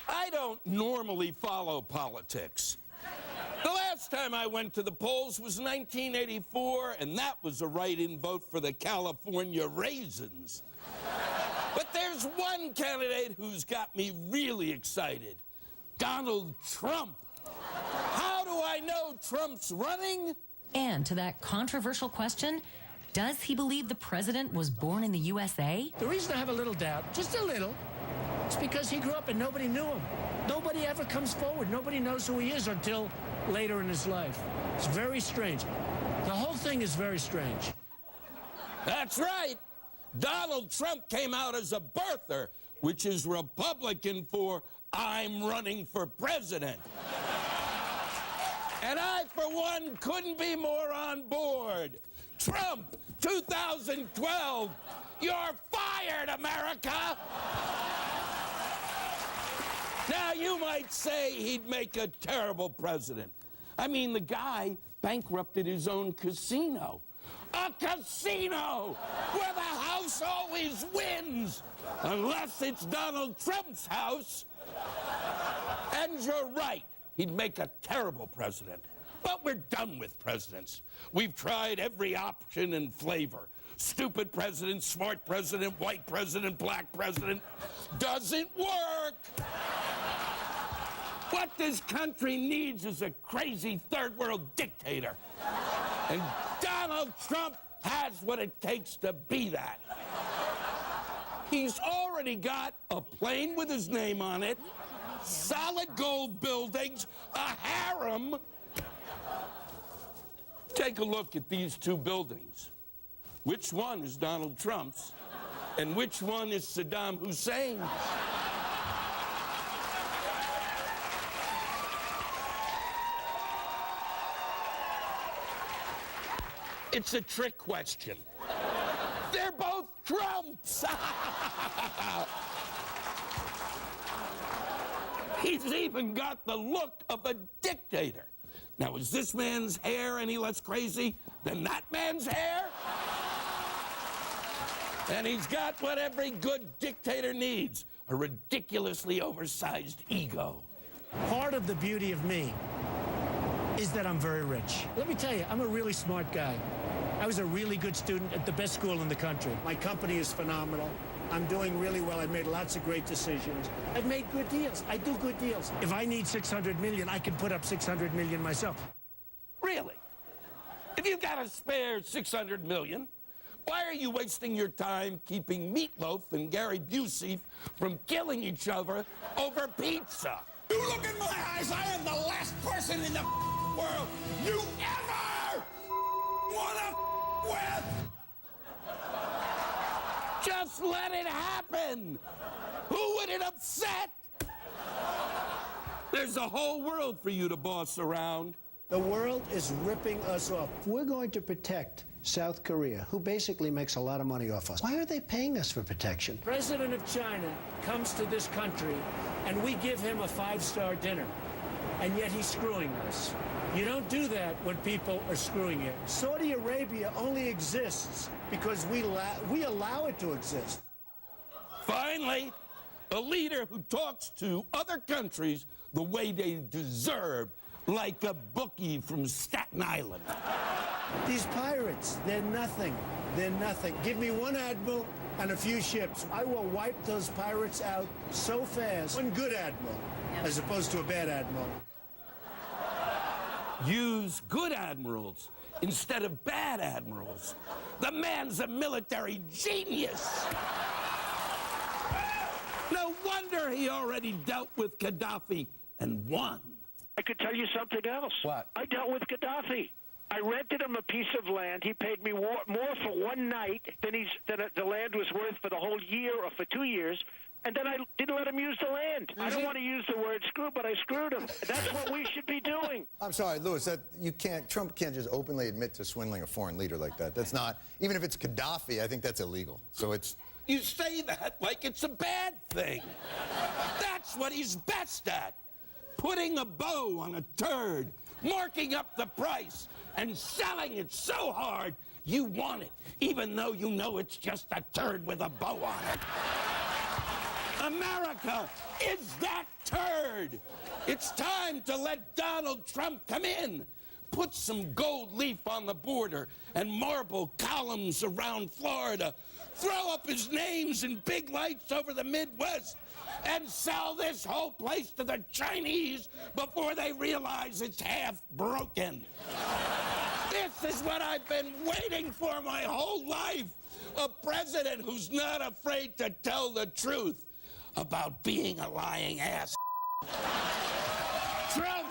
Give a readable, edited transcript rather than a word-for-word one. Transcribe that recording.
I don't normally follow politics. The last time I went to the polls was 1984, and that was a write-in vote for the California Raisins. But there's one candidate who's got me really excited. Donald Trump. How do I know Trump's running? And to that controversial question, does he believe the president was born in the USA? The reason I have a little doubt, just a little, is because he grew up and nobody knew him. Nobody ever comes forward. Nobody knows who he is until later in his life. It's very strange. The whole thing is very strange. That's right. Donald Trump came out as a birther, which is Republican for I'm running for president. And I, for one, couldn't be more on board. Trump, 2012, you're fired, America! Now, you might say he'd make a terrible president. I mean, the guy bankrupted his own casino. A casino where the house always wins, unless it's Donald Trump's house. And you're right, he'd make a terrible president. But we're done with presidents. We've tried every option and flavor. Stupid president, smart president, white president, black president. Doesn't work. What this country needs is a crazy third world dictator. And Donald Trump has what it takes to be that. He's already got a plane with his name on it, solid gold buildings, a harem. Take a look at these two buildings. Which one is Donald Trump's, and which one is Saddam Hussein's? It's a trick question. They're both Trumps. He's even got the look of a dictator. Now, is this man's hair any less crazy than that man's hair? And he's got what every good dictator needs, a ridiculously oversized ego. Part of the beauty of me is that I'm very rich. Let me tell you, I'm a really smart guy. I was a really good student at the best school in the country. My company is phenomenal. I'm doing really well. I've made lots of great decisions. I've made good deals. I do good deals. If I need 600 million, I can put up 600 million myself. Really? If you've got a spare 600 million, why are you wasting your time keeping Meatloaf and Gary Busey from killing each other over pizza? You look in my eyes, I am the last person in the world you ever wanna with! Just let it happen! Who would it upset? There's a whole world for you to boss around. The world is ripping us off. We're going to protect South Korea, who basically makes a lot of money off us. Why are they paying us for protection? President of China comes to this country, and we give him a five-star dinner, and yet he's screwing us. You don't do that when people are screwing you. Saudi Arabia only exists because we allow it to exist. Finally, a leader who talks to other countries the way they deserve, like a bookie from Staten Island. These pirates, they're nothing. They're nothing. Give me one admiral and a few ships. I will wipe those pirates out so fast. One good admiral, as opposed to a bad admiral. Use good admirals instead of bad admirals. The man's a military genius. No wonder he already dealt with Gaddafi and won. I could tell you something else. What? I dealt with Gaddafi. I rented him a piece of land. He paid me more for one night than the land was worth for the whole year or for 2 years. And then I didn't let him use the land. I don't want to use the word screw, but I screwed him. That's what we should be doing. I'm sorry, Louis, Trump can't just openly admit to swindling a foreign leader like that. That's not, even if it's Gaddafi, I think that's illegal. So it's... You say that like it's a bad thing. That's what he's best at. Putting a bow on a turd, marking up the price, and selling it so hard you want it, even though you know it's just a turd with a bow on it. America is that turd. It's time to let Donald Trump come in. Put some gold leaf on the border and marble columns around Florida. Throw up his names in big lights over the Midwest and sell this whole place to the Chinese before they realize it's half broken. This is what I've been waiting for my whole life. A president who's not afraid to tell the truth about being a lying ass. Trump